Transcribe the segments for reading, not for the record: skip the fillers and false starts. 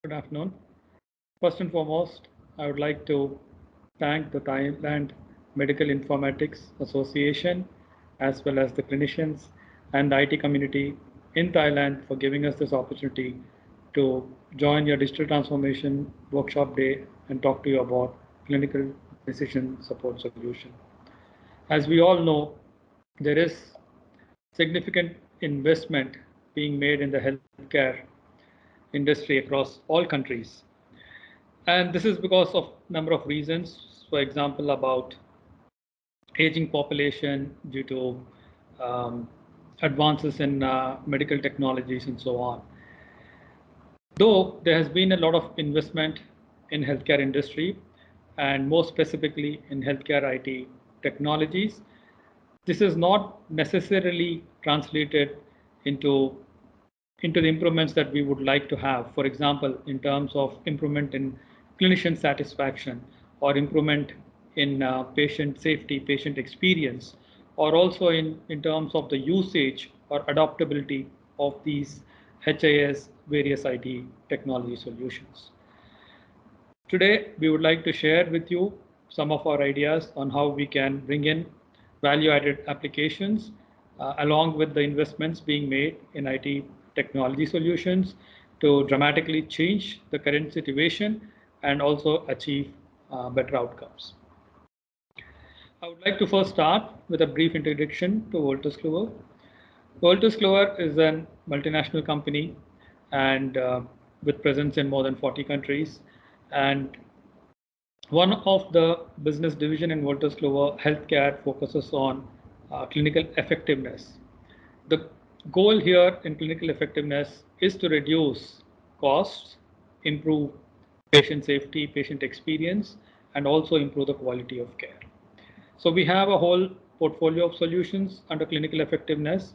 Good afternoon. First and foremost, I would like to thank the Thailand Medical Informatics Association, as well as the clinicians and the IT community in Thailand for giving us this opportunity to join your digital transformation workshop day and talk to you about clinical decision support solution. As we all know, there is significant investment being made in the healthcare industry across all countries. And this is because of a number of reasons. For example, about aging population due to advances in medical technologies and so on. Though there has been a lot of investment in healthcare industry and more specifically in healthcare IT technologies, this is not necessarily translated into the improvements that we would like to have. For example, in terms of improvement in clinician satisfaction or improvement in patient safety, patient experience, or also in terms of the usage or adaptability of these HIS various IT technology solutions. Today, we would like to share with you some of our ideas on how we can bring in value-added applications along with the investments being made in IT technology solutions to dramatically change the current situation and also achieve better outcomes. I would like to first start with a brief introduction to Wolters Kluwer. Wolters Kluwer is a multinational company and with presence in more than 40 countries. And one of the business division in Wolters Kluwer, healthcare, focuses on clinical effectiveness. The goal here in clinical effectiveness is to reduce costs, improve patient safety, patient experience, and also improve the quality of care. So we have a whole portfolio of solutions under clinical effectiveness.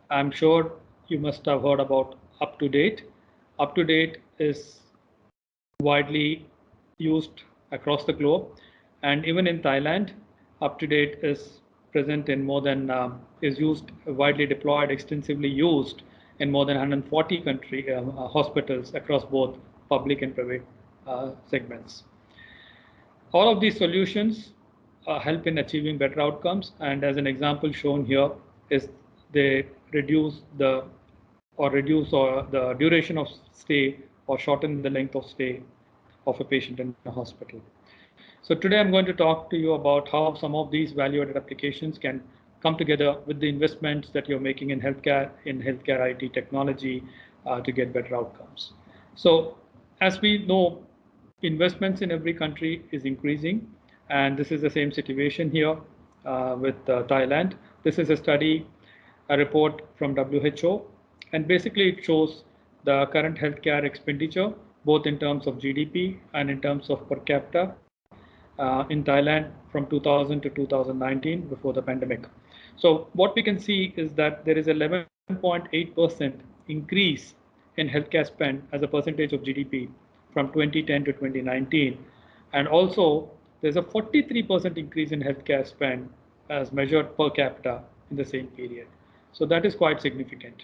I'm sure you must have heard about UpToDate. UpToDate is widely used across the globe, and even in Thailand, UpToDate is present in more than is used, widely deployed, extensively used in more than 140 hospitals across both public and private segments. All of these solutions help in achieving better outcomes, and as an example shown here is they reduce the duration of stay or shorten the length of stay of a patient in a hospital. So today I'm going to talk to you about how some of these value-added applications can come together with the investments that you're making in healthcare IT technology to get better outcomes. So as we know, investments in every country is increasing, and this is the same situation here with Thailand. This is a report from WHO, and basically it shows the current healthcare expenditure, both in terms of GDP and in terms of per capita in Thailand from 2000 to 2019 before the pandemic. So what we can see is that there is 11.8% increase in healthcare spend as a percentage of GDP from 2010 to 2019. And also there's a 43% increase in healthcare spend as measured per capita in the same period. So that is quite significant.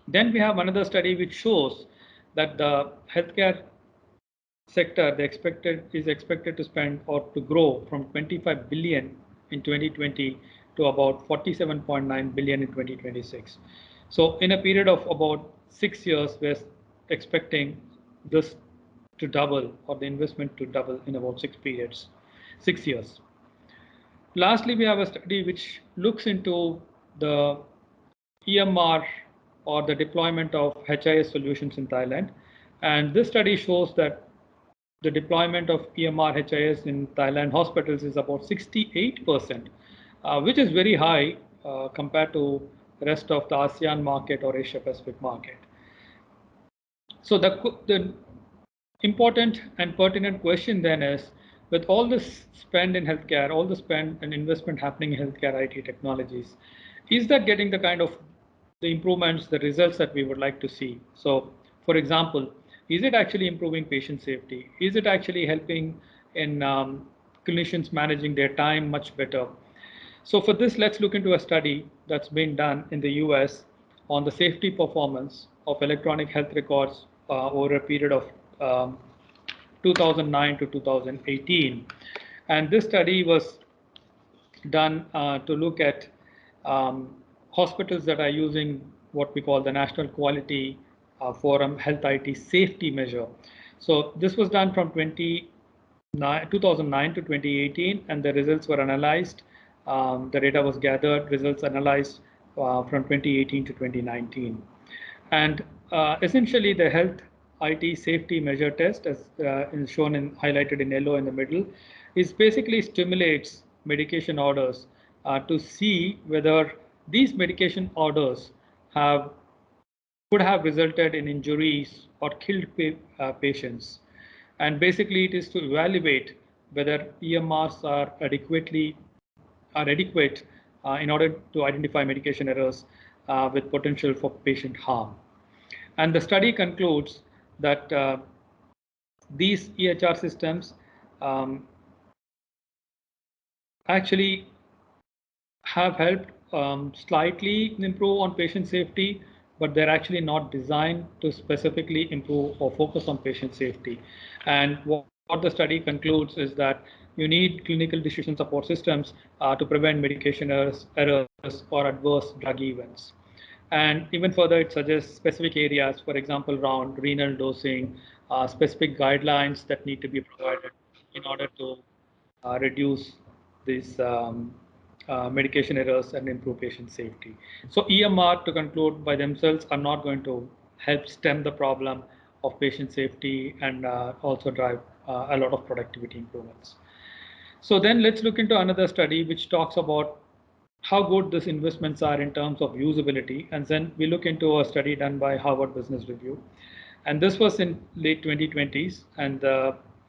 Then we have another study which shows that the healthcare sector is expected to spend or to grow from 25 billion in 2020 to about 47.9 billion in 2026. So in a period of about 6 years, we're expecting this to double, or the investment to double in about 6 years. Lastly, we have a study which looks into the EMR or the deployment of HIS solutions in Thailand. And this study shows that the deployment of EMR HIS in Thailand hospitals is about 68%, which is very high compared to the rest of the ASEAN market or Asia Pacific market. So the important and pertinent question then is, with all this spend in healthcare, all the spend and investment happening in healthcare IT technologies, is that getting the kind of the improvements, the results that we would like to see? So, for example, is it actually improving patient safety? Is it actually helping in clinicians managing their time much better? So for this, let's look into a study that's been done in the US on the safety performance of electronic health records over a period of 2009 to 2018. And this study was done to look at hospitals that are using what we call the National Quality Forum Health IT Safety Measure. So this was done from 2009 to 2018, and the results were analyzed. The data was gathered, results analyzed from 2018 to 2019. And essentially, the health IT safety measure test, as is shown in highlighted in yellow in the middle, is basically stimulates medication orders to see whether these medication orders could have resulted in injuries or killed patients. And basically, it is to evaluate whether EMRs are adequate in order to identify medication errors with potential for patient harm. And the study concludes that these EHR systems actually have helped slightly improve on patient safety, but they're actually not designed to specifically improve or focus on patient safety. And what the study concludes is that you need clinical decision support systems to prevent medication errors or adverse drug events. And even further, it suggests specific areas, for example, around renal dosing, specific guidelines that need to be provided in order to reduce these medication errors and improve patient safety. So EMR, to conclude, by themselves are not going to help stem the problem of patient safety and also drive a lot of productivity improvements. So then let's look into another study which talks about how good these investments are in terms of usability. And then we look into a study done by Harvard Business Review. And this was in late 2020s. And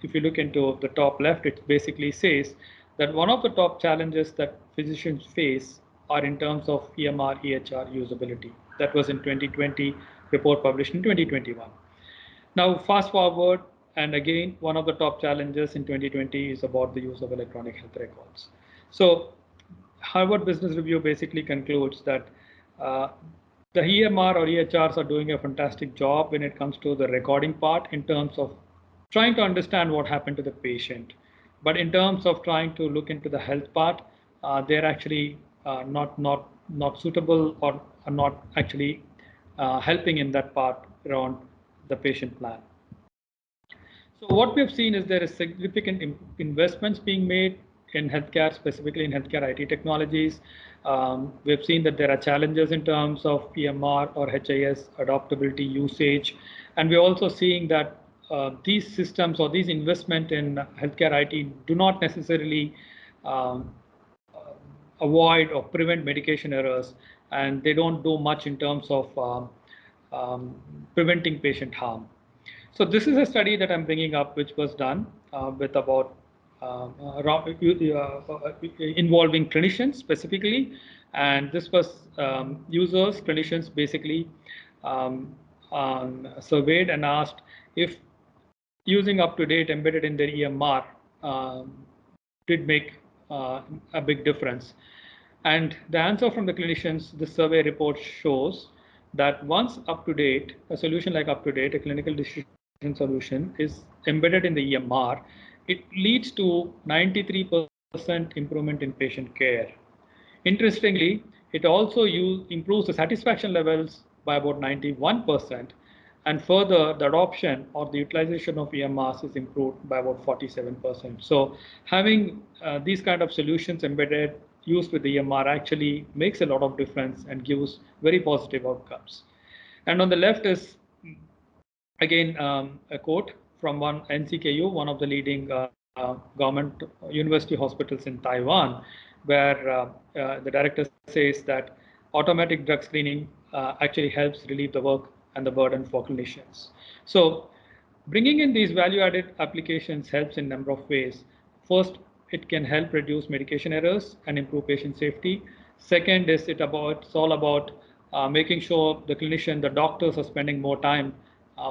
if you look into the top left, it basically says that one of the top challenges that physicians face are in terms of EMR, EHR usability. That was in 2020, report published in 2021. Now, fast forward, and again, one of the top challenges in 2020 is about the use of electronic health records. So Harvard Business Review basically concludes that the EMR or EHRs are doing a fantastic job when it comes to the recording part in terms of trying to understand what happened to the patient. But in terms of trying to look into the health part, they're actually not suitable or are not actually helping in that part around the patient plan. So what we have seen is there is significant investments being made in healthcare, specifically in healthcare IT technologies. We've seen that there are challenges in terms of EMR or HIS adoptability usage. And we're also seeing that these systems or these investment in healthcare IT do not necessarily avoid or prevent medication errors, and they don't do much in terms of preventing patient harm. So this is a study that I'm bringing up, which was done with about involving clinicians specifically, and this was users, clinicians basically surveyed and asked if using UpToDate embedded in their EMR did make a big difference. And the answer from the clinicians, the survey report shows that once UpToDate, a solution like UpToDate, a clinical decision solution, is embedded in the EMR, it leads to 93% improvement in patient care. Interestingly, it also improves the satisfaction levels by about 91%, and further, the adoption or the utilization of EMRs is improved by about 47%. So having these kind of solutions embedded, used with the EMR actually makes a lot of difference and gives very positive outcomes. And on the left is, again, a quote from one NCKU, one of the leading government university hospitals in Taiwan, where the director says that automatic drug screening actually helps relieve the work and the burden for clinicians. So bringing in these value-added applications helps in a number of ways. First, it can help reduce medication errors and improve patient safety. Second is it's all about making sure the clinician, the doctors are spending more time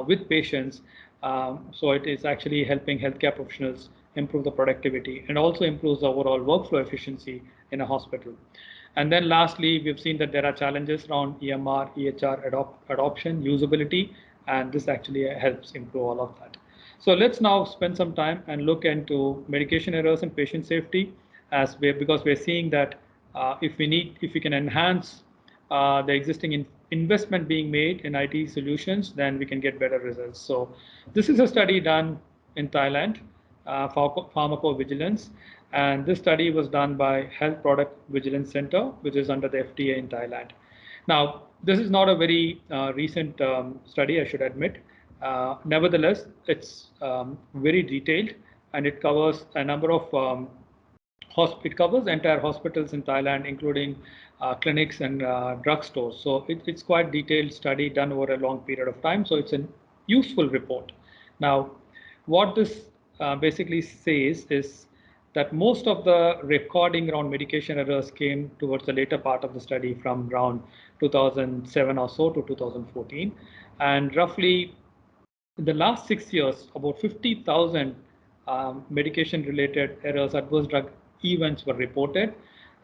with patients. So it is actually helping healthcare professionals improve the productivity and also improves the overall workflow efficiency in a hospital. And then lastly, we've seen that there are challenges around EMR, EHR adoption, usability, and this actually helps improve all of that. So let's now spend some time and look into medication errors and patient safety, because we're seeing that if we can enhance the existing investment being made in IT solutions, then we can get better results. So this is a study done in Thailand, pharmacovigilance, and this study was done by Health Product Vigilance Center, which is under the FDA in Thailand. Now, this is not a very recent study, I should admit. Nevertheless, it's very detailed, and it covers a number of it covers entire hospitals in Thailand, including clinics and drugstores. So it's quite detailed study done over a long period of time. So it's a useful report. Now, what this basically says is that most of the recording around medication errors came towards the later part of the study, from around 2007 or so to 2014. And roughly in the last 6 years, about 50,000 medication-related errors, adverse drug events were reported.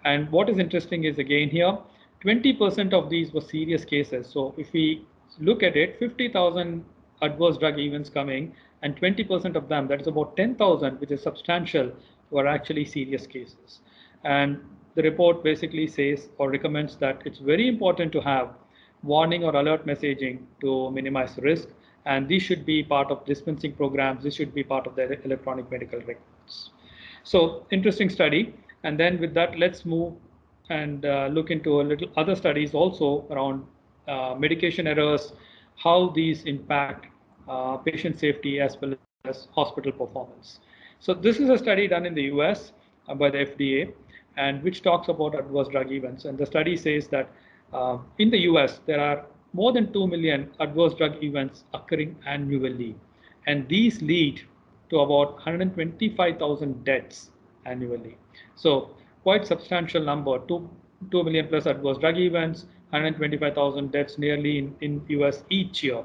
And what is interesting is, again here, 20% of these were serious cases. So if we look at it, 50,000 adverse drug events coming, and 20% of them, that is about 10,000, which is substantial, were actually serious cases. And the report basically says or recommends that it's very important to have warning or alert messaging to minimize risk. And these should be part of dispensing programs. This should be part of the electronic medical records. So interesting study. And then with that, let's move and look into a little other studies also around medication errors, how these impact patient safety as well as hospital performance. So this is a study done in the US by the FDA, and which talks about adverse drug events. And the study says that in the US, there are more than 2 million adverse drug events occurring annually. And these lead to about 125,000 deaths annually. So quite substantial number, 2 million plus adverse drug events, 125,000 deaths nearly in US each year.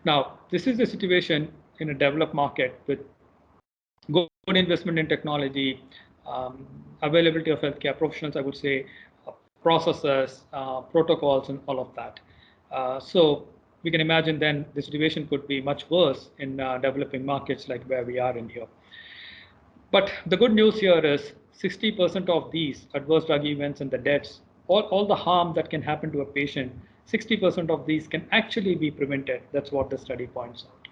Now, this is the situation in a developed market with good investment in technology, availability of healthcare professionals, I would say, processes, protocols, and all of that. So we can imagine then the situation could be much worse in developing markets like where we are in here. But the good news here is 60% of these adverse drug events and the deaths, all the harm that can happen to a patient, 60% of these can actually be prevented. That's what the study points out.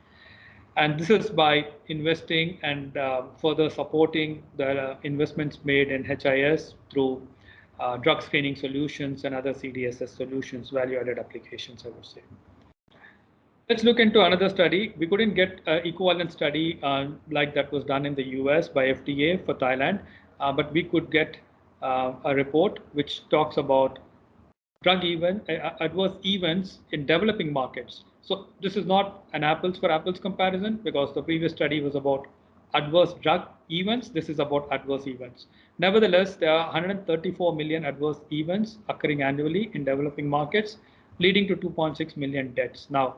And this is by investing and further supporting the investments made in HIS through drug screening solutions and other CDSS solutions, value-added applications, I would say. Let's look into another study. We couldn't get an equivalent study like that was done in the US by FDA for Thailand, but we could get a report which talks about adverse events in developing markets. So this is not an apples for apples comparison, because the previous study was about adverse drug events. This is about adverse events. Nevertheless, there are 134 million adverse events occurring annually in developing markets, leading to 2.6 million deaths. Now,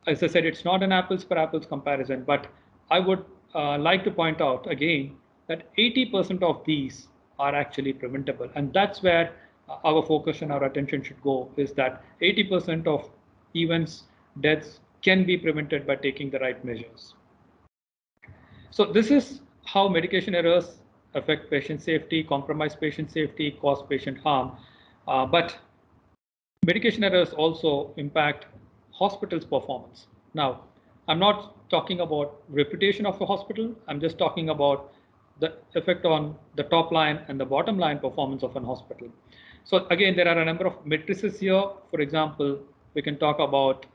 as I said, it's not an apples for apples comparison, but I would like to point out again that 80% of these are actually preventable. And that's where our focus and our attention should go, is that 80% of events, deaths can be prevented by taking the right measures. So this is how medication errors affect patient safety, compromise patient safety, cause patient harm. But medication errors also impact hospitals' performance. Now, I'm not talking about reputation of a hospital. I'm just talking about the effect on the top line and the bottom line performance of an hospital. So again, there are a number of matrices here. For example, we can talk about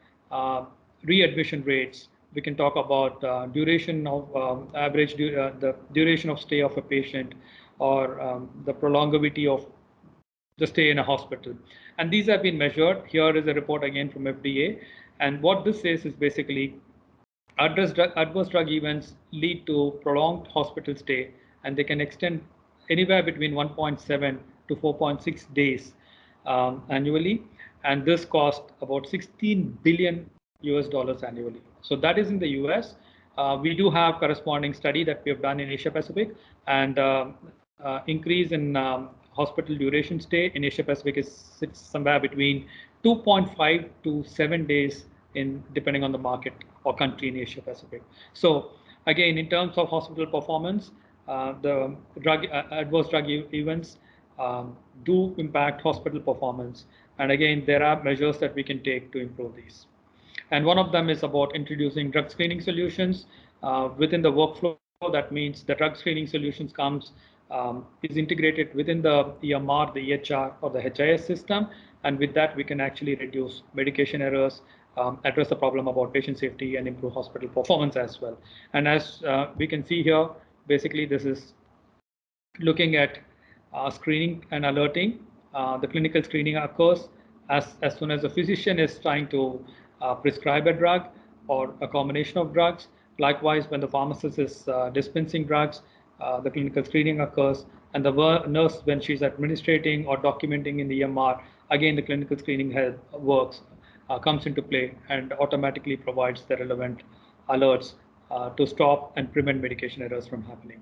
readmission rates. We can talk about duration of the duration of stay of a patient, or the prolongevity of the stay in a hospital. And these have been measured. Here is a report again from FDA. And what this says is basically adverse drug events lead to prolonged hospital stay, and they can extend anywhere between 1.7 to 4.6 days annually. And this cost about $16 billion annually. So that is in the US. We do have corresponding study that we have done in Asia Pacific, and increase in hospital duration stay in Asia Pacific sits somewhere between 2.5 to 7 days, depending on the market or country in Asia Pacific. So Again, in terms of hospital performance, the adverse drug events do impact hospital performance. And again, there are measures that we can take to improve these. And one of them is about introducing drug screening solutions within the workflow. That means the drug screening solutions is integrated within the EMR, the EHR, or the HIS system. And with that, we can actually reduce medication errors, address the problem about patient safety, and improve hospital performance as well. And as we can see here, basically this is looking at screening and alerting. The clinical screening occurs as soon as the physician is trying to prescribe a drug or a combination of drugs. Likewise, when the pharmacist is dispensing drugs, the clinical screening occurs, and the nurse, when she's administrating or documenting in the EMR, again the clinical screening comes into play and automatically provides the relevant alerts to stop and prevent medication errors from happening.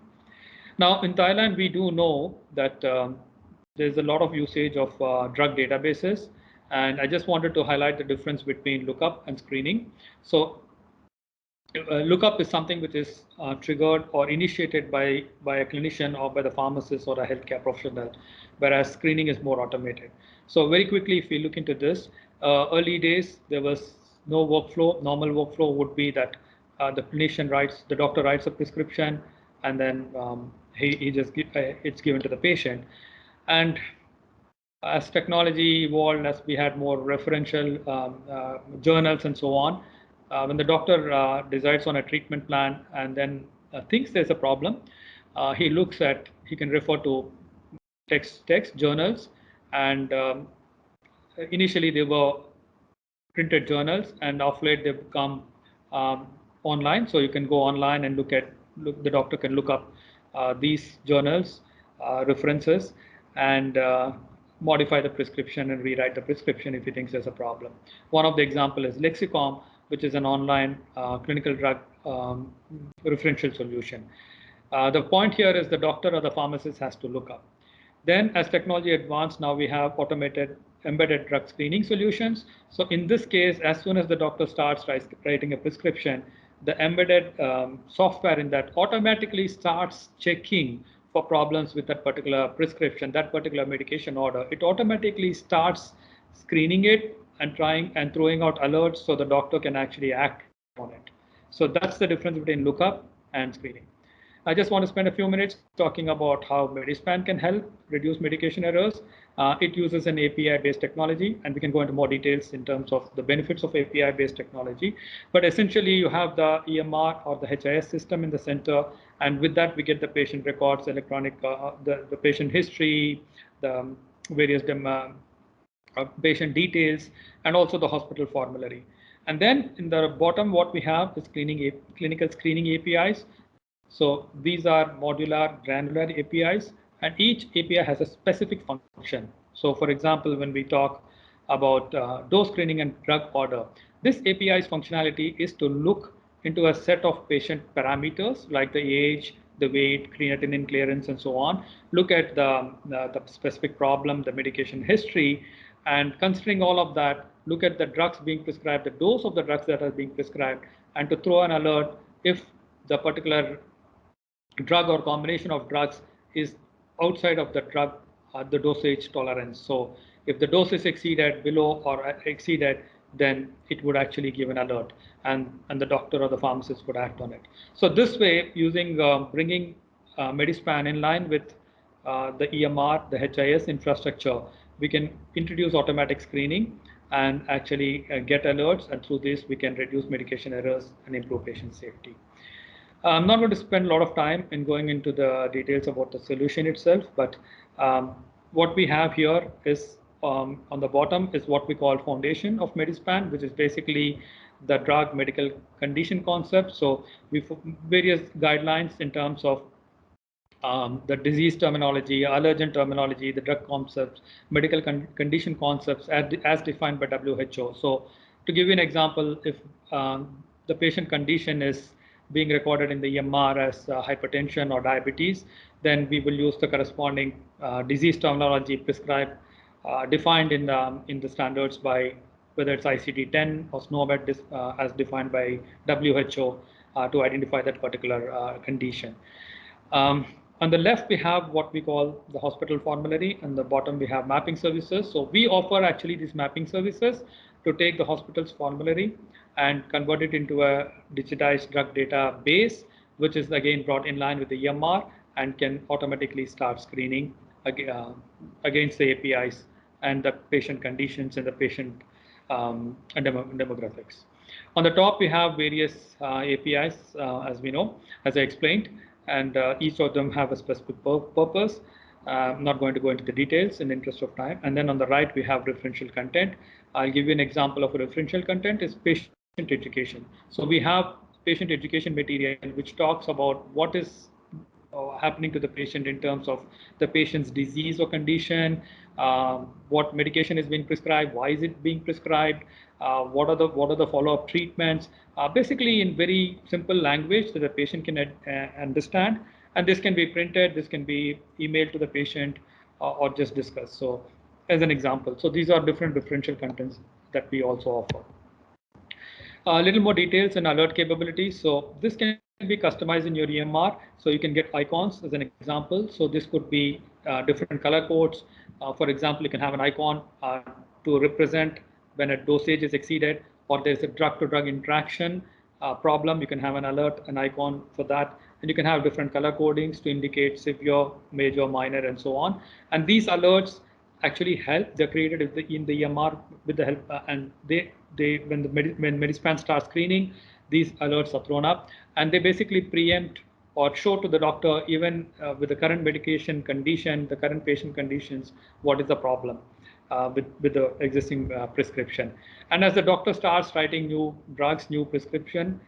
Now, in Thailand, we do know that there's a lot of usage of drug databases, and I just wanted to highlight the difference between lookup and screening. So lookup is something which is triggered or initiated by a clinician or by the pharmacist or a healthcare professional, whereas screening is more automated. So very quickly, if we look into this, early days, there was no workflow. Normal workflow would be that the doctor writes a prescription, and then it's given to the patient. And as technology evolved, as we had more referential journals and so on, when the doctor decides on a treatment plan and then thinks there's a problem, he can refer to text journals, and initially they were printed journals, and of late they've become online. So you can go online and the doctor can look up these journals, references, and modify the prescription and rewrite the prescription if he thinks there's a problem. One of the example is Lexicom, which is an online clinical drug referential solution. The point here is the doctor or the pharmacist has to look up. Then as technology advanced, now we have automated embedded drug screening solutions. So in this case, as soon as the doctor starts writing a prescription, the embedded software in that automatically starts checking for problems with that particular prescription, that particular medication order. It automatically starts screening it and throwing out alerts so the doctor can actually act on it. So that's the difference between lookup and screening. I just want to spend a few minutes talking about how Medispan can help reduce medication errors. It uses an API-based technology, and we can go into more details in terms of the benefits of API-based technology. But essentially, you have the EMR or the HIS system in the center, and with that, we get the patient records, electronic, the patient history, the various patient details, and also the hospital formulary. And then in the bottom, what we have is clinical screening APIs. So these are modular granular APIs, and each API has a specific function. So for example, when we talk about dose screening and drug order, this API's functionality is to look into a set of patient parameters like the age, the weight, creatinine clearance, and so on. Look at the specific problem, the medication history, and considering all of that, look at the drugs being prescribed, the dose of the drugs that are being prescribed, and to throw an alert if the particular drug or combination of drugs is outside of the drug, the dosage tolerance. So if the dose is exceeded, below or exceeded, then it would actually give an alert, and the doctor or the pharmacist would act on it. So this way, using bringing Medispan in line with the EMR, the HIS infrastructure, we can introduce automatic screening and actually get alerts, and through this we can reduce medication errors and improve patient safety. I'm not going to spend a lot of time in going into the details about the solution itself, but what we have here is on the bottom is what we call foundation of Medispan, which is basically the drug medical condition concept. So we have various guidelines in terms of the disease terminology, allergen terminology, the drug concepts, medical condition concepts as defined by WHO. So to give you an example, if the patient condition is being recorded in the EMR as hypertension or diabetes, then we will use the corresponding disease terminology prescribed, defined in the standards by whether it's ICD-10 or SNOMED as defined by WHO. to identify that particular condition. On the left, we have what we call the hospital formulary, and the bottom we have mapping services. So we offer actually these mapping services to take the hospital's formulary and convert it into a digitized drug database, which is again brought in line with the EMR and can automatically start screening against the APIs and the patient conditions and the patient demographics. On the top, we have various APIs, as we know, as I explained, and each of them have a specific purpose. I'm not going to go into the details in the interest of time. And then on the right, we have referential content. I'll give you an example of a referential content is patient education. So we have patient education material which talks about what is happening to the patient in terms of the patient's disease or condition, what medication is being prescribed, why is it being prescribed, what are the follow-up treatments, basically in very simple language that the patient can understand. And this can be printed, this can be emailed to the patient, or just discussed. So as an example, so these are different referential contents that we also offer. A little more details and alert capabilities. So this can be customized in your EMR. So you can get icons as an example. So this could be different color codes. For example, you can have an icon to represent when a dosage is exceeded, or there's a drug-to-drug interaction problem. You can have an alert, an icon for that. And you can have different color codings to indicate severe, major, minor, and so on. And these alerts actually help. They're created in the EMR with the help, and when Medispan starts screening, these alerts are thrown up, and they basically preempt or show to the doctor, even with the current medication condition, the current patient conditions, what is the problem with the existing prescription. And as the doctor starts writing new drugs, new prescription,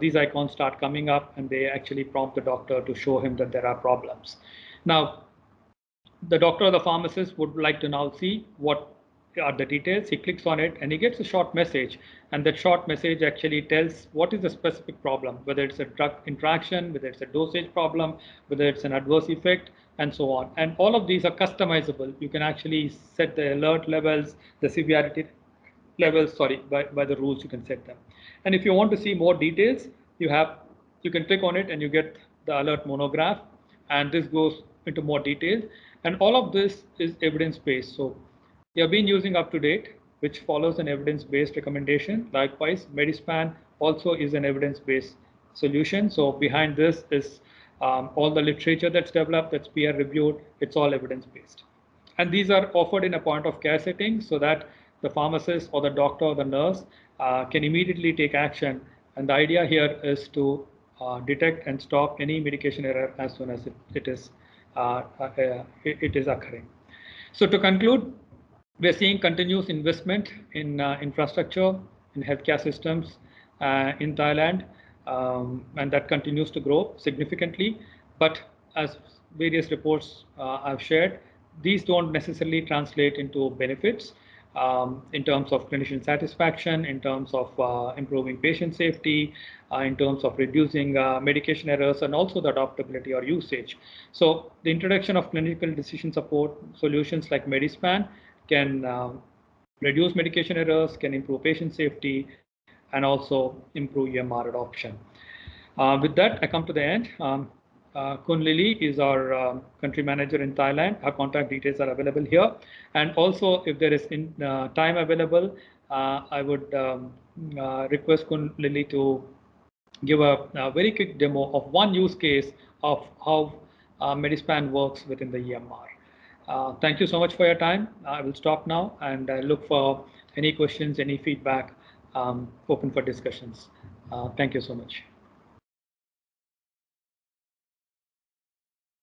these icons start coming up, and they actually prompt the doctor to show him that there are problems. Now, the doctor or the pharmacist would like to now see what are the details. He clicks on it and he gets a short message, and that short message actually tells what is the specific problem, whether it's a drug interaction, whether it's a dosage problem, whether it's an adverse effect, and so on. And all of these are customizable. You can actually set the alert levels, the severity levels, by the rules you can set them. And if you want to see more details, you can click on it and you get the alert monograph, and this goes into more detail. And all of this is evidence-based. So we have been using UpToDate, which follows an evidence-based recommendation. Likewise, Medispan also is an evidence-based solution. So behind this is all the literature that's developed, that's peer-reviewed. It's all evidence-based. And these are offered in a point-of-care setting so that the pharmacist or the doctor or the nurse can immediately take action. And the idea here is to detect and stop any medication error as soon as it is occurring. So to conclude, we're seeing continuous investment in infrastructure, in healthcare systems in Thailand, and that continues to grow significantly. But as various reports I've shared, these don't necessarily translate into benefits in terms of clinician satisfaction, in terms of improving patient safety, in terms of reducing medication errors, and also the adoptability or usage. So the introduction of clinical decision support solutions like Medispan can reduce medication errors, can improve patient safety, and also improve EMR adoption. With that, I come to the end. Kun Lily is our country manager in Thailand. Her contact details are available here. And also, if there is time available, I would request Kun Lily to give a very quick demo of one use case of how Medispan works within the EMR. Thank you so much for your time. I will stop now, and I look for any questions, any feedback, open for discussions. Thank you so much.